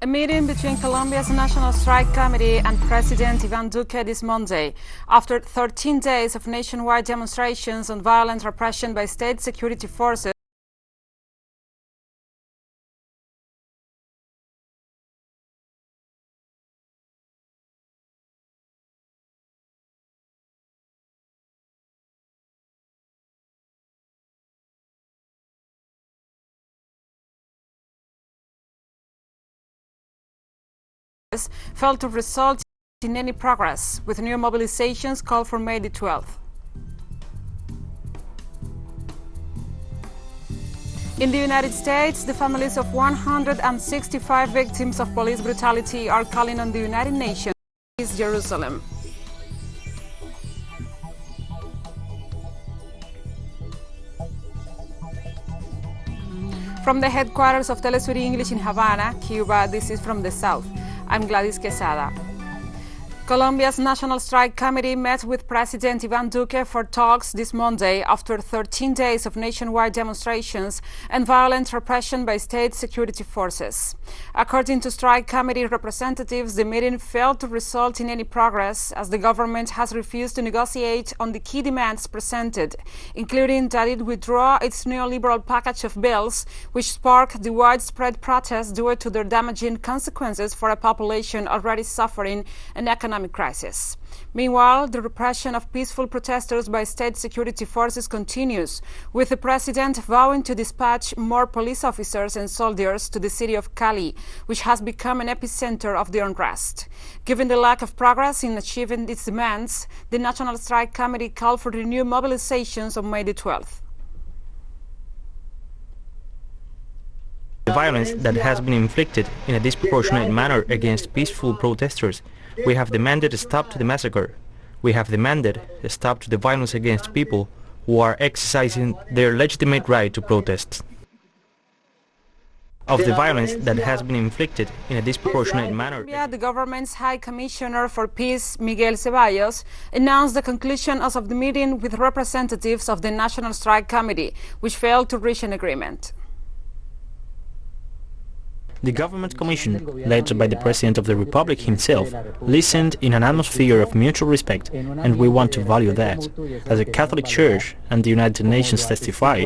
A meeting between Colombia's National Strike Committee and President Iván Duque this Monday, after 13 days of nationwide demonstrations and violent repression by state security forces. Failed to result in any progress, with new mobilizations called for May the 12th. In the United States, the families of 165 victims of police brutality are calling on the United Nations to peace Jerusalem. From the headquarters of teleSUR English in Havana, Cuba, this is From the South. I'm Gladys Quesada. Colombia's National Strike Committee met with President Iván Duque for talks this Monday after 13 days of nationwide demonstrations and violent repression by state security forces. According to Strike Committee representatives, the meeting failed to result in any progress as the government has refused to negotiate on the key demands presented, including that it withdraw its neoliberal package of bills, which sparked the widespread protests due to their damaging consequences for a population already suffering an economic crisis. Meanwhile, the repression of peaceful protesters by state security forces continues, with the president vowing to dispatch more police officers and soldiers to the city of Cali, which has become an epicenter of the unrest. Given the lack of progress in achieving its demands, the National Strike Committee called for renewed mobilizations on May the 12th. The violence that has been inflicted in a disproportionate manner against peaceful protesters. We have demanded a stop to the massacre. We have demanded a stop to the violence against people who are exercising their legitimate right to protest. Of the violence that has been inflicted in a disproportionate manner. The government's High Commissioner for Peace, Miguel Ceballos, announced the conclusion of the meeting with representatives of the National Strike Committee, which failed to reach an agreement. The government commission, led by the President of the Republic himself, listened in an atmosphere of mutual respect, and we want to value that. As the Catholic Church and the United Nations testify,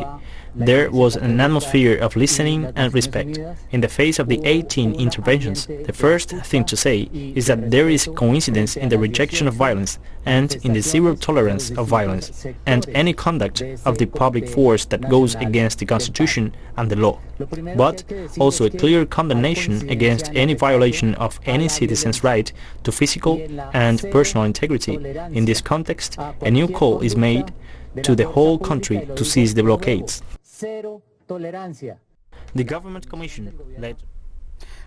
there was an atmosphere of listening and respect. In the face of the 18 interventions, the first thing to say is that there is coincidence in the rejection of violence and in the zero tolerance of violence, and any conduct of the public force that goes against the Constitution and the law, but also a clear condemnation against any violation of any citizen's right to physical and personal integrity. In this context, a new call is made to the whole country to cease the blockades. The government commission led.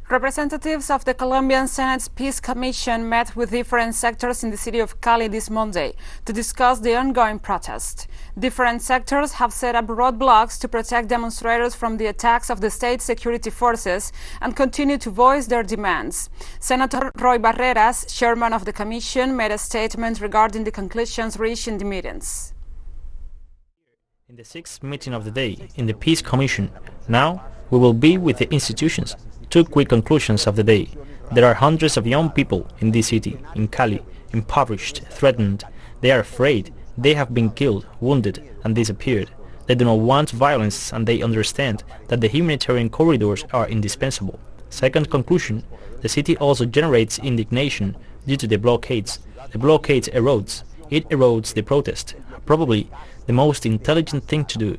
Representatives of the Colombian Senate's Peace Commission met with different sectors in the city of Cali this Monday to discuss the ongoing protest. Different sectors have set up roadblocks to protect demonstrators from the attacks of the state security forces and continue to voice their demands. Senator Roy Barreras, chairman of the commission, made a statement regarding the conclusions reached in the meetings. In the sixth meeting of the day in the Peace Commission, now we will be with the institutions. Two quick conclusions of the day. There are hundreds of young people in this city, in Cali, impoverished, threatened. They are afraid. They have been killed, wounded, and disappeared. They do not want violence, and they understand that the humanitarian corridors are indispensable. Second conclusion, the city also generates indignation due to the blockades. The blockade erodes. It erodes the protest. Probably the most intelligent thing to do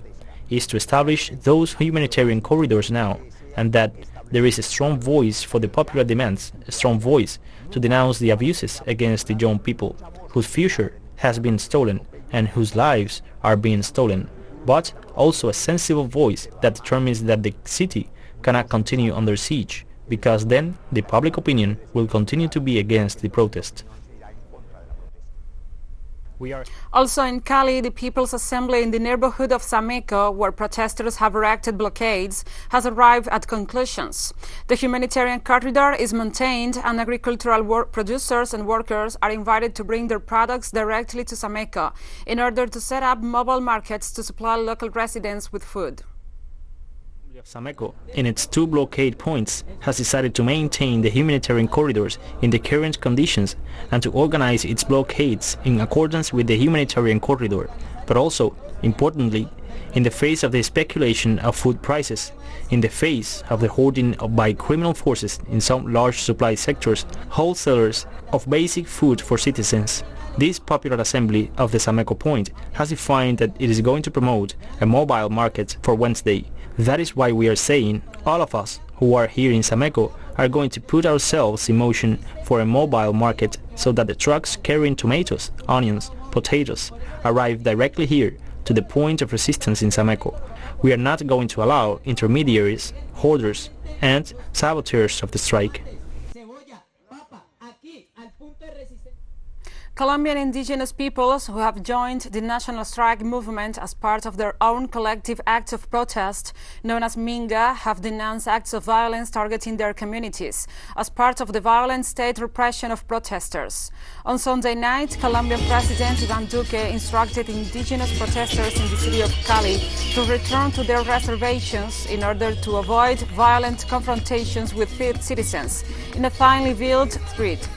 is to establish those humanitarian corridors now, and that there is a strong voice for the popular demands, a strong voice to denounce the abuses against the young people, whose future has been stolen and whose lives are being stolen, but also a sensible voice that determines that the city cannot continue under siege, because then the public opinion will continue to be against the protest. Also in Cali, the People's Assembly in the neighborhood of Sameco, where protesters have erected blockades, has arrived at conclusions. The humanitarian corridor is maintained, and agricultural producers and workers are invited to bring their products directly to Sameco in order to set up mobile markets to supply local residents with food. of Sameco, in its 2 blockade points, has decided to maintain the humanitarian corridors in the current conditions and to organize its blockades in accordance with the humanitarian corridor, but also, importantly, in the face of the speculation of food prices, in the face of the hoarding by criminal forces in some large supply sectors, wholesalers of basic food for citizens. This popular assembly of the Sameco Point has defined that it is going to promote a mobile market for Wednesday. That is why we are saying, all of us who are here in Sameco are going to put ourselves in motion for a mobile market so that the trucks carrying tomatoes, onions, potatoes arrive directly here to the point of resistance in Sameco. We are not going to allow intermediaries, hoarders and saboteurs of the strike. Colombian indigenous peoples who have joined the national strike movement as part of their own collective act of protest, known as Minga, have denounced acts of violence targeting their communities as part of the violent state repression of protesters. On Sunday night, Colombian President Ivan Duque instructed indigenous protesters in the city of Cali to return to their reservations in order to avoid violent confrontations with citizens in a thinly veiled street.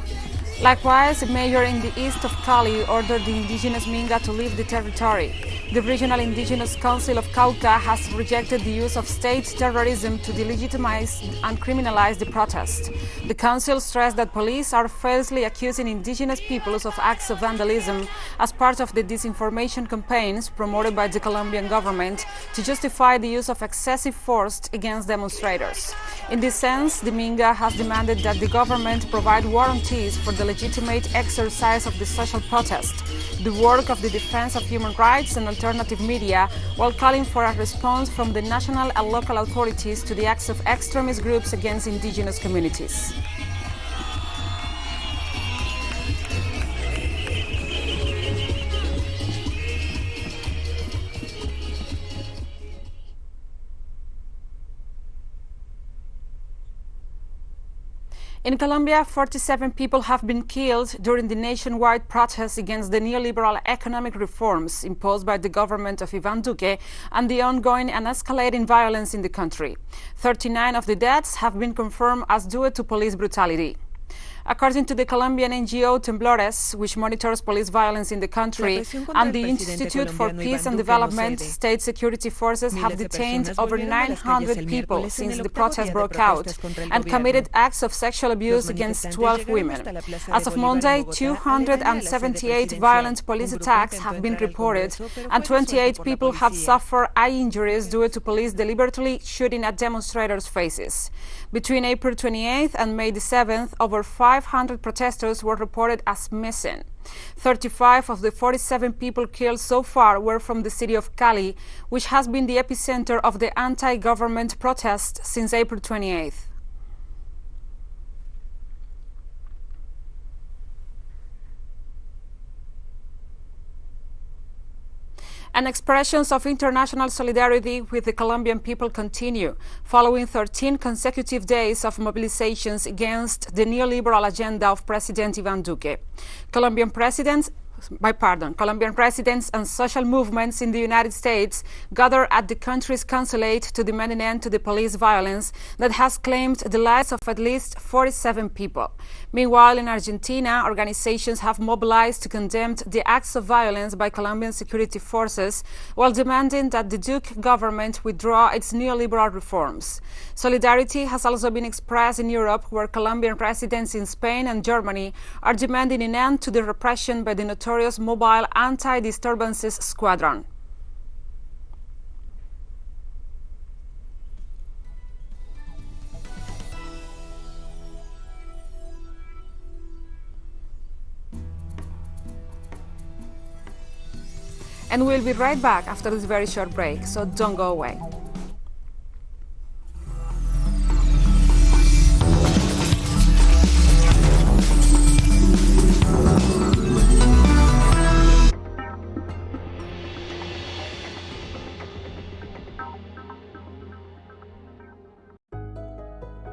Likewise, a mayor in the east of Cali ordered the indigenous Minga to leave the territory. The Regional Indigenous Council of Cauca has rejected the use of state terrorism to delegitimize and criminalize the protest. The council stressed that police are falsely accusing indigenous peoples of acts of vandalism as part of the disinformation campaigns promoted by the Colombian government to justify the use of excessive force against demonstrators. In this sense, the Minga has demanded that the government provide warranties for the legitimate exercise of the social protest, the work of the defense of human rights and alternative media, while calling for a response from the national and local authorities to the acts of extremist groups against indigenous communities. In Colombia, 47 people have been killed during the nationwide protests against the neoliberal economic reforms imposed by the government of Ivan Duque and the ongoing and escalating violence in the country. 39 of the deaths have been confirmed as due to police brutality. According to the Colombian NGO Temblores, which monitors police violence in the country, and the Institute for Peace and Development, state security forces have detained over 900 people since the protest broke out and committed acts of sexual abuse against 12 women. As of Monday, 278 violent police attacks have been reported and 28 people have suffered eye injuries due to police deliberately shooting at demonstrators' faces. Between April 28th and May 7th, over 500 protesters were reported as missing. 35 of the 47 people killed so far were from the city of Cali, which has been the epicenter of the anti-government protests since April 28th. And expressions of international solidarity with the Colombian people continue, following 13 consecutive days of mobilizations against the neoliberal agenda of President Ivan Duque. Colombian presidents and social movements in the United States gathered at the country's consulate to demand an end to the police violence that has claimed the lives of at least 47 people. Meanwhile, in Argentina, organizations have mobilized to condemn the acts of violence by Colombian security forces while demanding that the Duque government withdraw its neoliberal reforms. Solidarity has also been expressed in Europe, where Colombian residents in Spain and Germany are demanding an end to the repression by the notorious mobile anti-disturbances squadron. And we'll be right back after this very short break, so don't go away.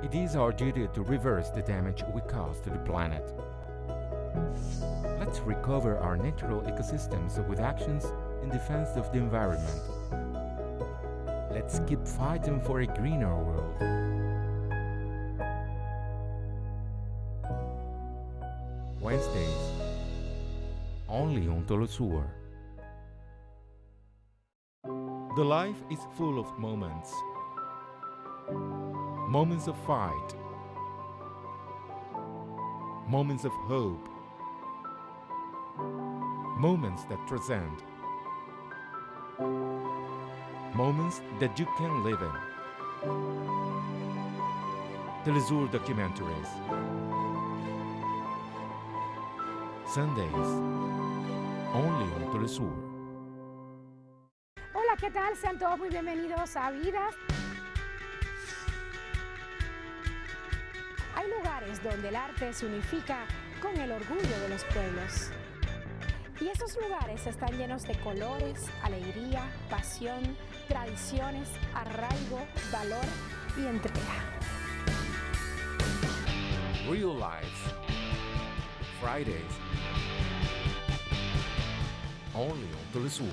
It is our duty to reverse the damage we cause to the planet. Let's recover our natural ecosystems with actions in defense of the environment. Let's keep fighting for a greener world. Wednesdays, only on teleSUR. The life is full of moments. Moments of fight. Moments of hope. Moments that transcend. Moments that you can live in. teleSUR documentaries. Sundays, only on teleSUR. Hola, ¿qué tal? Sean todos muy bienvenidos a Vidas. Hay lugares donde el arte se unifica con el orgullo de los pueblos. Y esos lugares están llenos de colores, alegría, pasión, tradiciones, arraigo, valor y entrega. Real Life. Fridays. Only on teleSUR.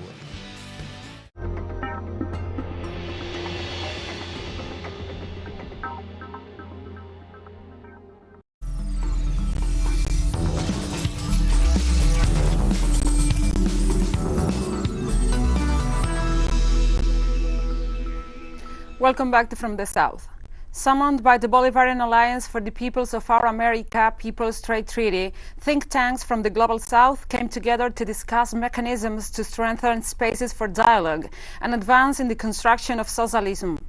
Welcome back to From the South. Summoned by the Bolivarian Alliance for the Peoples of Our America People's Trade Treaty, think tanks from the Global South came together to discuss mechanisms to strengthen spaces for dialogue and advance in the construction of socialism.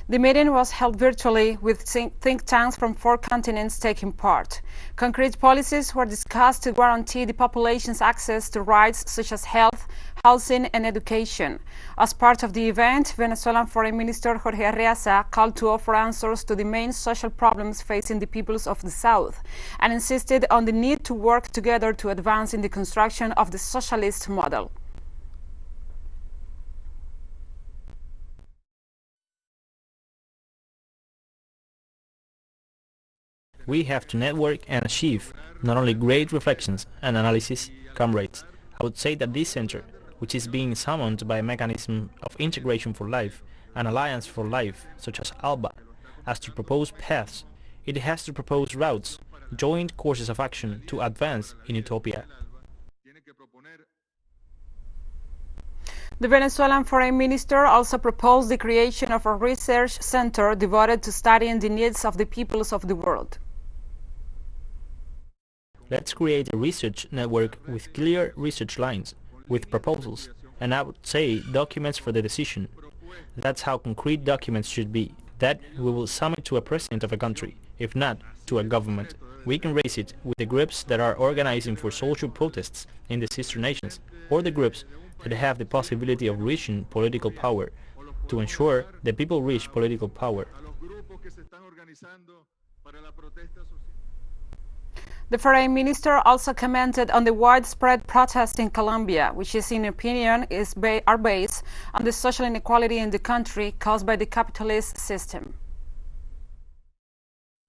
The meeting was held virtually with think tanks from 4 continents taking part. Concrete policies were discussed to guarantee the population's access to rights such as health, housing and education. As part of the event, Venezuelan Foreign Minister Jorge Arreaza called to offer answers to the main social problems facing the peoples of the South and insisted on the need to work together to advance in the construction of the socialist model. We have to network and achieve not only great reflections and analysis, comrades. I would say that this center, which is being summoned by a mechanism of integration for life, an alliance for life, such as ALBA, has to propose paths. It has to propose routes, joint courses of action to advance in utopia. The Venezuelan Foreign Minister also proposed the creation of a research center devoted to studying the needs of the peoples of the world. Let's create a research network with clear research lines, with proposals, and I would say documents for the decision. That's how concrete documents should be, that we will submit to a president of a country, if not to a government. We can raise it with the groups that are organizing for social protests in the sister nations, or the groups that have the possibility of reaching political power, to ensure that people reach political power. The Foreign Minister also commented on the widespread protests in Colombia, which in his opinion are based on the social inequality in the country caused by the capitalist system.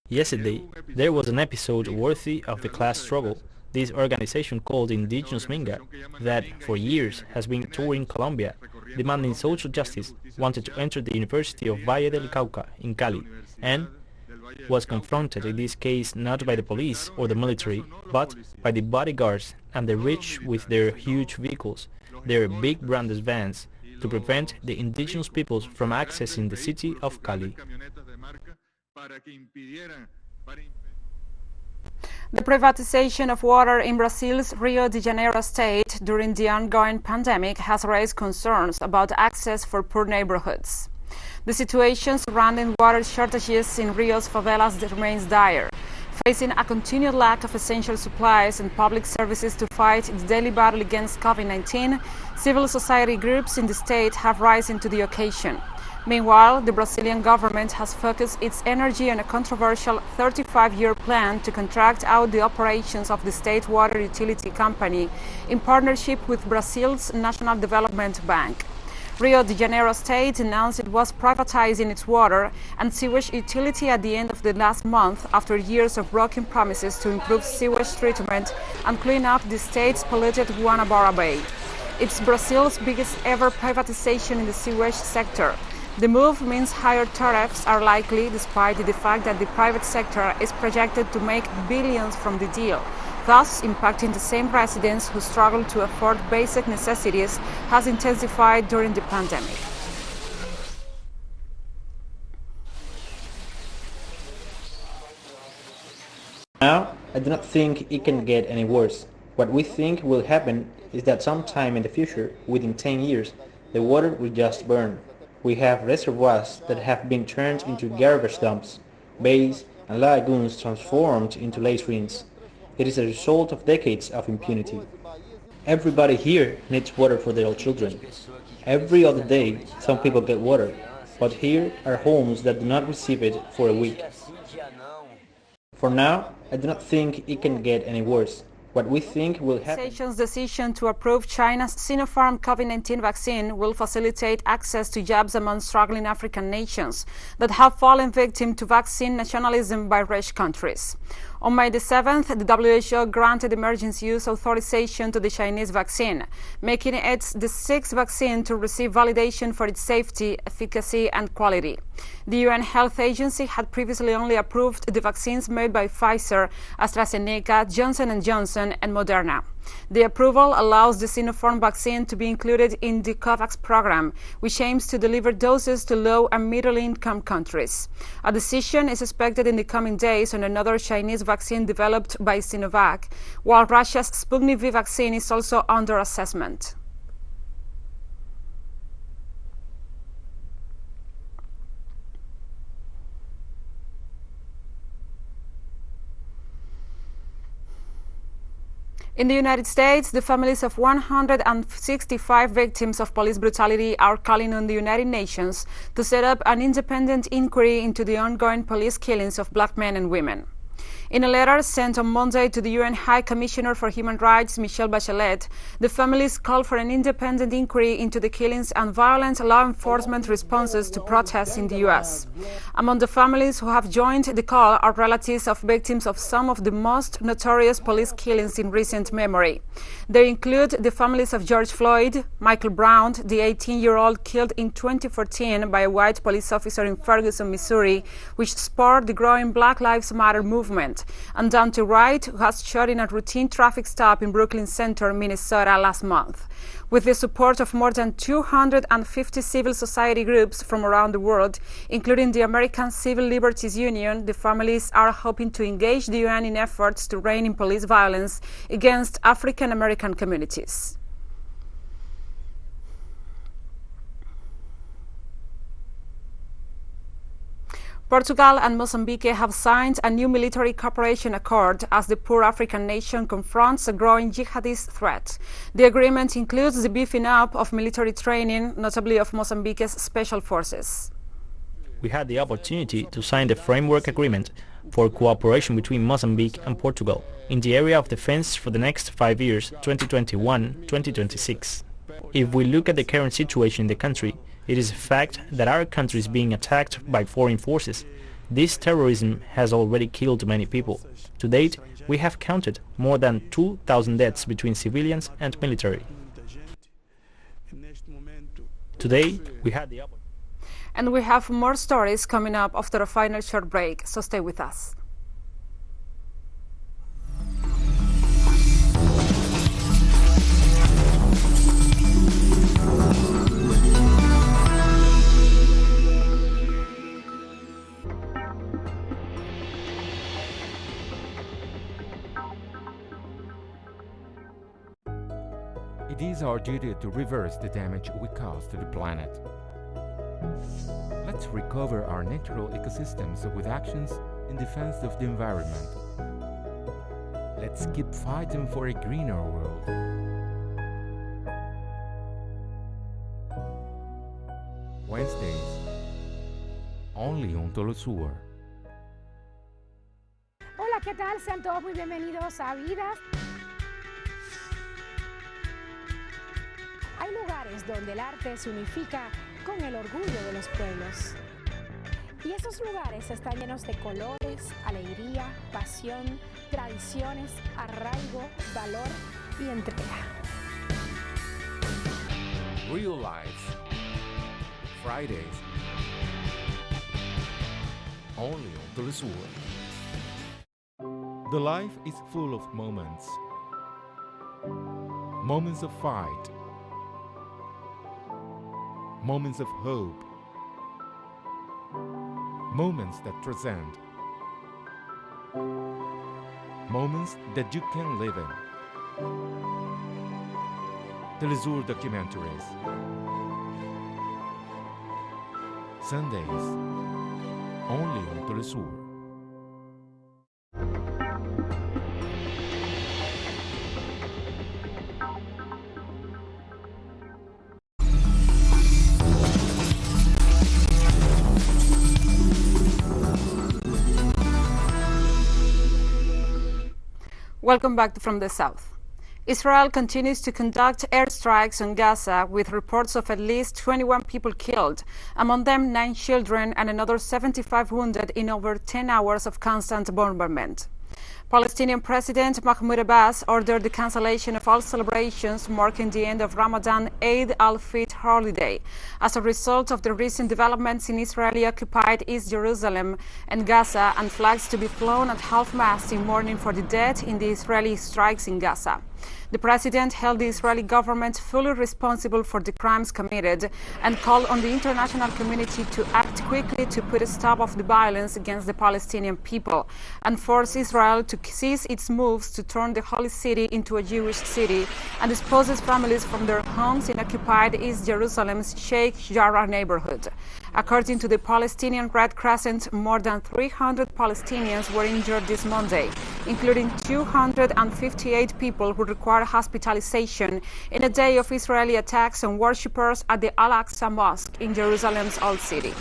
Yesterday, there was an episode worthy of the class struggle. This organization called Indigenous Minga, that for years has been touring Colombia, demanding social justice, wanted to enter the University of Valle del Cauca in Cali, and was confronted in this case not by the police or the military, but by the bodyguards and the rich with their huge vehicles, their big branded vans, to prevent the indigenous peoples from accessing the city of Cali. The privatization of water in Brazil's Rio de Janeiro state during the ongoing pandemic has raised concerns about access for poor neighborhoods. The situation surrounding water shortages in Rio's favelas remains dire, facing a continued lack of essential supplies and public services to fight its daily battle against COVID-19. Civil society groups in the state have risen to the occasion. Meanwhile, the Brazilian government has focused its energy on a controversial 35-year plan to contract out the operations of the state water utility company in partnership with Brazil's National Development Bank. Rio de Janeiro state announced it was privatizing its water and sewage utility at the end of the last month after years of broken promises to improve sewage treatment and clean up the state's polluted Guanabara Bay. It's Brazil's biggest ever privatization in the sewage sector. The move means higher tariffs are likely, despite the fact that the private sector is projected to make billions from the deal, thus impacting the same residents who struggle to afford basic necessities has intensified during the pandemic. Now, I do not think it can get any worse. What we think will happen is that sometime in the future, within 10 years, the water will just burn. We have reservoirs that have been turned into garbage dumps, bays and lagoons transformed into latrines. It is a result of decades of impunity. Everybody here needs water for their children. Every other day, some people get water, but here are homes that do not receive it for a week. For now, I do not think it can get any worse. What we think will happen. The organization's decision to approve China's Sinopharm COVID-19 vaccine will facilitate access to jabs among struggling African nations that have fallen victim to vaccine nationalism by rich countries. On May the 7th, the WHO granted emergency use authorization to the Chinese vaccine, making it the sixth vaccine to receive validation for its safety, efficacy and quality. The UN Health Agency had previously only approved the vaccines made by Pfizer, AstraZeneca, Johnson & Johnson and Moderna. The approval allows the Sinopharm vaccine to be included in the COVAX program, which aims to deliver doses to low and middle-income countries. A decision is expected in the coming days on another Chinese vaccine developed by Sinovac, while Russia's Sputnik V vaccine is also under assessment. In the United States, the families of 165 victims of police brutality are calling on the United Nations to set up an independent inquiry into the ongoing police killings of black men and women. In a letter sent on Monday to the UN High Commissioner for Human Rights, Michelle Bachelet, the families called for an independent inquiry into the killings and violent law enforcement responses to protests in the U.S. Among the families who have joined the call are relatives of victims of some of the most notorious police killings in recent memory. They include the families of George Floyd, Michael Brown, the 18-year-old killed in 2014 by a white police officer in Ferguson, Missouri, which sparked the growing Black Lives Matter movement, and Dante Wright, who was shot in a routine traffic stop in Brooklyn Center, Minnesota last month. With the support of more than 250 civil society groups from around the world, including the American Civil Liberties Union, the families are hoping to engage the UN in efforts to rein in police violence against African American communities. Portugal and Mozambique have signed a new military cooperation accord as the poor African nation confronts a growing jihadist threat. The agreement includes the beefing up of military training, notably of Mozambique's special forces. We had the opportunity to sign the framework agreement for cooperation between Mozambique and Portugal in the area of defense for the next 5 years, 2021-2026. If we look at the current situation in the country, it is a fact that our country is being attacked by foreign forces. This terrorism has already killed many people. To date, we have counted more than 2,000 deaths between civilians and military. Today, we had the opportunity. And we have more stories coming up after a final short break, so stay with us. It is our duty to reverse the damage we cause to the planet. Let's recover our natural ecosystems with actions in defense of the environment. Let's keep fighting for a greener world. Wednesdays, only on teleSUR. Hola, ¿qué tal? Sean todos muy bienvenidos a Vidas. Hay lugares donde el arte se unifica con el orgullo de los pueblos. Y esos lugares están llenos de colores, alegría, pasión, tradiciones, arraigo, valor y entrega. Real life, Fridays, only on teleSUR. The life is full of moments. Moments of fight. Moments of hope. Moments that transcend. Moments that you can live in. teleSUR documentaries. Sundays, only on teleSUR. Welcome back from the south. Israel continues to conduct airstrikes on Gaza with reports of at least 21 people killed, among them 9 children and another 75 wounded in over 10 hours of constant bombardment. Palestinian President Mahmoud Abbas ordered the cancellation of all celebrations marking the end of Ramadan Eid al-Fitr holiday as a result of the recent developments in Israeli-occupied East Jerusalem and Gaza, and flags to be flown at half-mast in mourning for the dead in the Israeli strikes in Gaza. The president held the Israeli government fully responsible for the crimes committed and called on the international community to act quickly to put a stop of the violence against the Palestinian people and force Israel to cease its moves to turn the holy city into a Jewish city and dispossess families from their homes in occupied East Jerusalem's Sheikh Jarrah neighborhood. According to the Palestinian Red Crescent, more than 300 Palestinians were injured this Monday, including 258 people who require hospitalization in a day of Israeli attacks on worshippers at the Al-Aqsa Mosque in Jerusalem's Old City.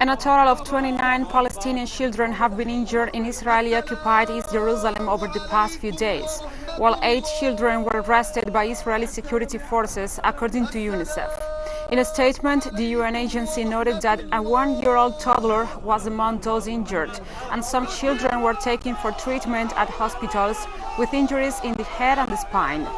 And a total of 29 Palestinian children have been injured in Israeli-occupied East Jerusalem over the past few days, while 8 children were arrested by Israeli security forces, according to UNICEF. In a statement, the UN agency noted that a 1-year-old toddler was among those injured, and some children were taken for treatment at hospitals with injuries in the head and the spine.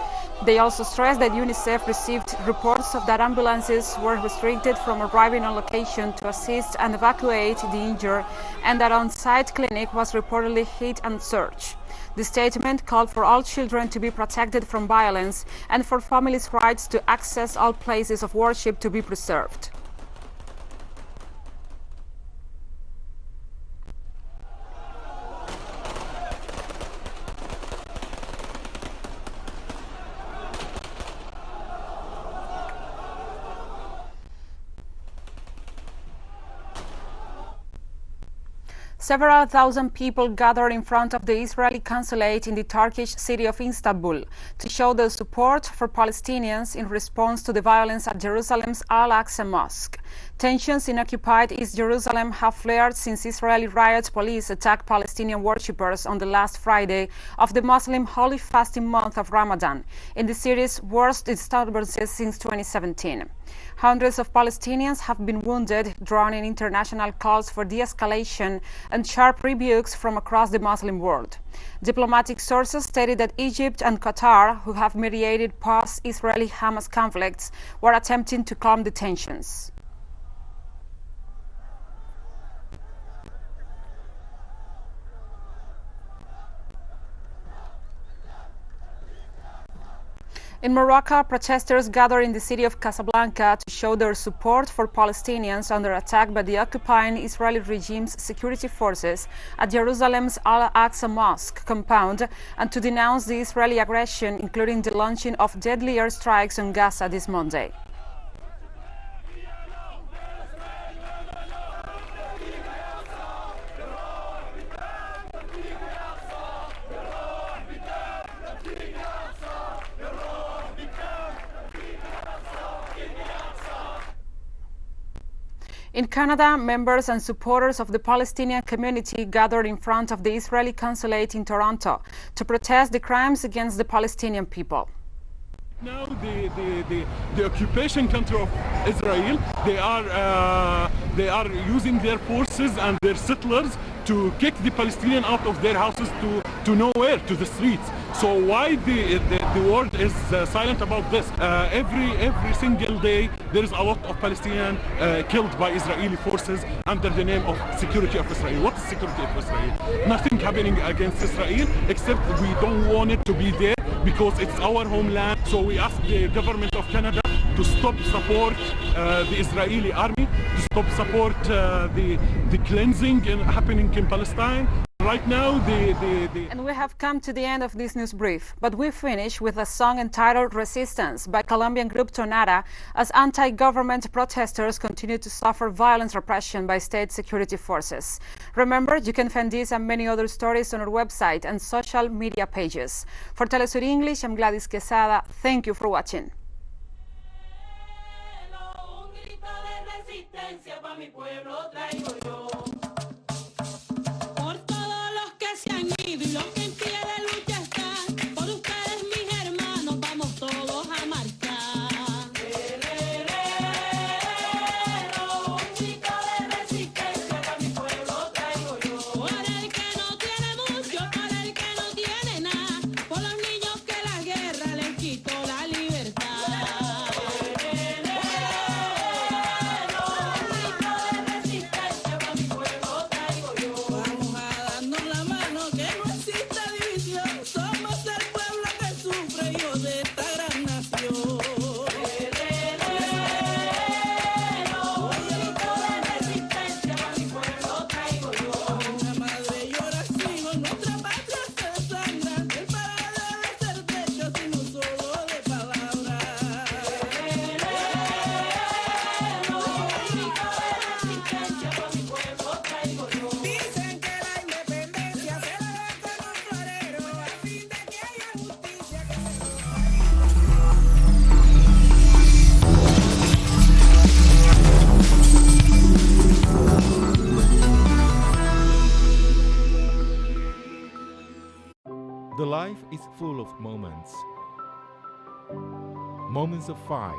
They also stressed that UNICEF received reports that ambulances were restricted from arriving on location to assist and evacuate the injured, and that on-site clinic was reportedly hit and searched. The statement called for all children to be protected from violence and for families' rights to access all places of worship to be preserved. Several thousand people gathered in front of the Israeli consulate in the Turkish city of Istanbul to show their support for Palestinians in response to the violence at Jerusalem's Al-Aqsa Mosque. Tensions in occupied East Jerusalem have flared since Israeli riot police attacked Palestinian worshippers on the last Friday of the Muslim holy fasting month of Ramadan, in the city's worst disturbances since 2017. Hundreds of Palestinians have been wounded, drawing international calls for de-escalation and sharp rebukes from across the Muslim world. Diplomatic sources stated that Egypt and Qatar, who have mediated post-Israeli-Hamas conflicts, were attempting to calm the tensions. In Morocco, protesters gathered in the city of Casablanca to show their support for Palestinians under attack by the occupying Israeli regime's security forces at Jerusalem's Al-Aqsa Mosque compound and to denounce the Israeli aggression, including the launching of deadly airstrikes on Gaza this Monday. In Canada, members and supporters of the Palestinian community gathered in front of the Israeli consulate in Toronto to protest the crimes against the Palestinian people. Now the occupation country of Israel, they are using their forces and their settlers to kick the Palestinians out of their houses to nowhere, to the streets. So why the world is silent about this? Every single day there is a lot of Palestinians killed by Israeli forces under the name of security of Israel. What is security of Israel? Nothing happening against Israel, except we don't want it to be there because it's our homeland. So we ask the government of Canada to stop support the Israeli army, to stop support the cleansing happening in Palestine. Right now, And we have come to the end of this news brief, but we finish with a song entitled Resistance by Colombian group Tonara, as anti-government protesters continue to suffer violent repression by state security forces. Remember, you can find these and many other stories on our website and social media pages. For teleSUR English, I'm Gladys Quesada. Thank you for watching. Por todos los que se han ido y los que en pie de lucha están, por ustedes mis hermanos vamos todos a marchar. Un grito de resistencia para mi pueblo traigo yo. Por el que no tiene mucho, por el que no tiene nada, por los niños que la guerra les quitó la libertad. The life is full of moments. Moments of fight.